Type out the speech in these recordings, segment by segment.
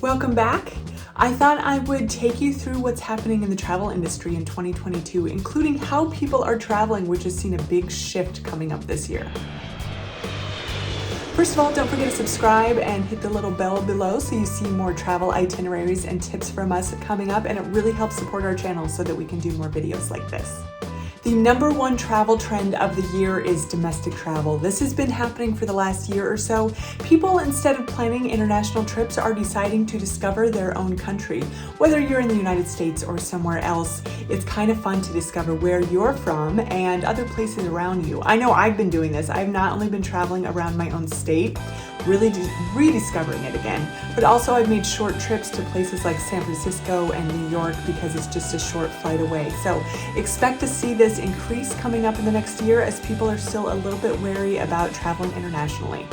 Welcome back. I thought I would take you through what's happening in the travel industry in 2022, including how people are traveling, which has seen a big shift coming up this year. First of all, don't forget to subscribe and hit the little bell below so you see more travel itineraries and tips from us coming up, and it really helps support our channel so that we can do more videos like this. The number one travel trend of the year is domestic travel. This has been happening for the last year or so. People, instead of planning international trips, are deciding to discover their own country. Whether you're in the United States or somewhere else, it's kind of fun to discover where you're from and other places around you. I know I've been doing this. I've not only been traveling around my own state, really rediscovering it again, but also I've made short trips to places like San Francisco and New York because it's just a short flight away. So expect to see this increase coming up in the next year as people are still a little bit wary about traveling internationally.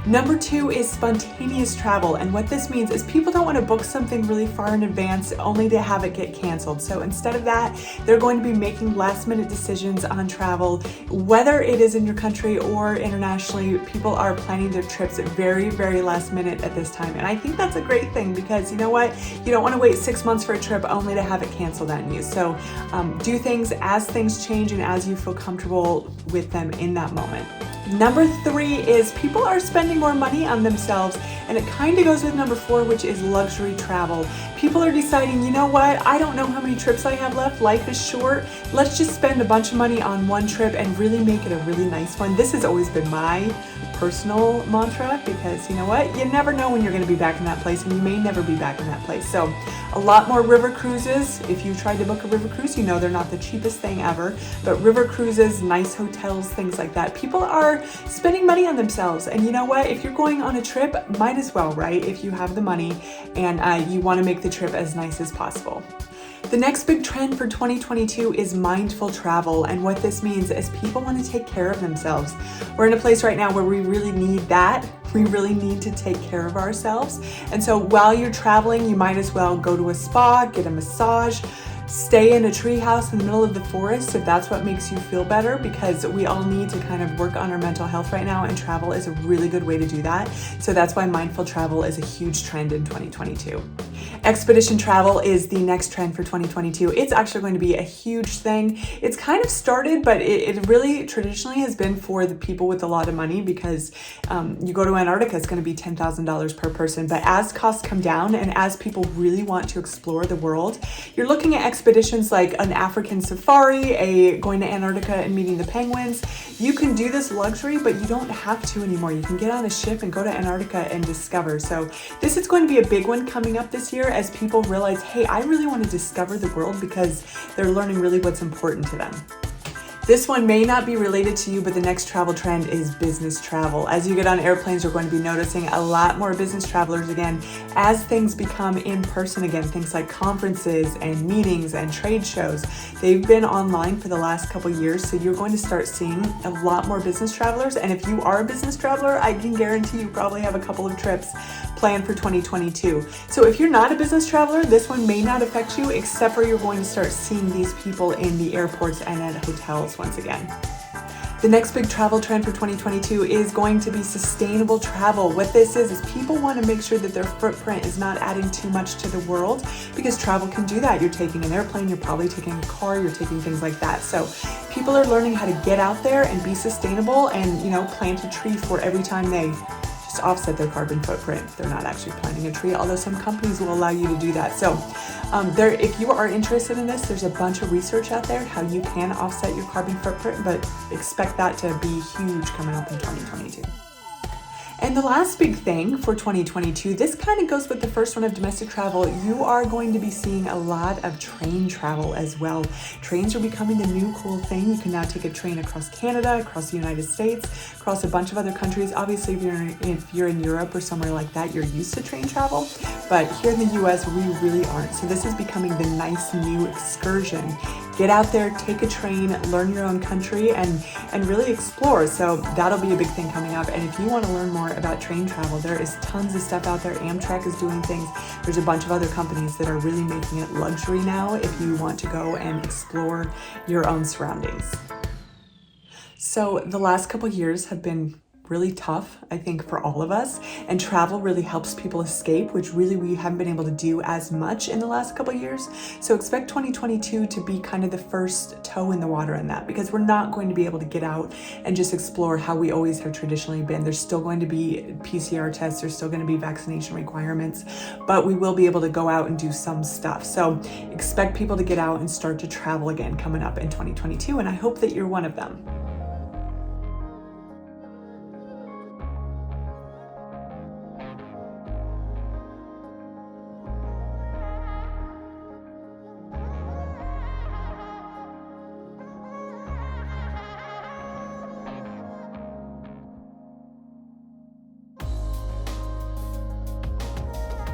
Number two is spontaneous travel, and what this means is people don't want to book something really far in advance only to have it get canceled. So instead of that, they're going to be making last minute decisions on travel. Whether it is in your country or internationally, people are planning their trips very, very last minute at this time. And I think that's a great thing because you know what? You don't want to wait 6 months for a trip only to have it canceled on you. So do things as things change and as you feel comfortable with them in that moment. Number three is people are spending more money on themselves, and it kind of goes with number four, which is luxury travel. People are deciding, you know what, I don't know how many trips I have left. Life is short. Let's just spend a bunch of money on one trip and really make it a really nice one. This has always been my personal mantra because you know what, you never know when you're going to be back in that place, and you may never be back in that place. So a lot more river cruises. If you tried to book a river cruise, you know they're not the cheapest thing ever, but river cruises, nice hotels, things like that. People are spending money on themselves, and you know what, if you're going on a trip, might as well, right? If you have the money and you want to make the trip as nice as possible. The next big trend for 2022 is mindful travel, and what this means is people want to take care of themselves. We're in a place right now where we really need that. We really need to take care of ourselves. And so while you're traveling, you might as well go to a spa, get a massage, stay in a tree house in the middle of the forest if that's what makes you feel better, because we all need to kind of work on our mental health right now, and travel is a really good way to do that. So that's why mindful travel is a huge trend in 2022. Expedition travel is the next trend for 2022. It's actually going to be a huge thing. It's kind of started, but it really traditionally has been for the people with a lot of money because you go to Antarctica, it's going to be $10,000 per person. But as costs come down and as people really want to explore the world, you're looking at expeditions like an African safari, going to Antarctica and meeting the penguins. You can do this luxury, but you don't have to anymore. You can get on a ship and go to Antarctica and discover. So this is going to be a big one coming up this year as people realize, hey, I really want to discover the world because they're learning really what's important to them. This one may not be related to you, but the next travel trend is business travel. As you get on airplanes, you're going to be noticing a lot more business travelers again as things become in person again. Things like conferences and meetings and trade shows. They've been online for the last couple years, so you're going to start seeing a lot more business travelers. And if you are a business traveler, I can guarantee you probably have a couple of trips planned for 2022. So if you're not a business traveler, this one may not affect you, except for you're going to start seeing these people in the airports and at hotels once again. The next big travel trend for 2022 is going to be sustainable travel. What this is people want to make sure that their footprint is not adding too much to the world, because travel can do that. You're taking an airplane, you're probably taking a car, you're taking things like that. So people are learning how to get out there and be sustainable and, plant a tree for every time they just offset their carbon footprint. They're not actually planting a tree, although some companies will allow you to do that. So if you are interested in this, there's a bunch of research out there how you can offset your carbon footprint, but expect that to be huge coming up in 2022. And the last big thing for 2022, this kind of goes with the first one of domestic travel. You are going to be seeing a lot of train travel as well. Trains are becoming the new cool thing. You can now take a train across Canada, across the United States, across a bunch of other countries. Obviously, if you're in Europe or somewhere like that, you're used to train travel. But here in the US, we really aren't. So this is becoming the nice new excursion. Get out there, take a train, learn your own country, and really explore. So that'll be a big thing coming up. And if you want to learn more about train travel, there is tons of stuff out there. Amtrak is doing things. There's a bunch of other companies that are really making it luxury now if you want to go and explore your own surroundings. So the last couple years have been really tough, I think, for all of us. And travel really helps people escape, which really we haven't been able to do as much in the last couple of years. So expect 2022 to be kind of the first toe in the water in that, because we're not going to be able to get out and just explore how we always have traditionally been. There's still going to be PCR tests, there's still going to be vaccination requirements, but we will be able to go out and do some stuff. So expect people to get out and start to travel again coming up in 2022, and I hope that you're one of them.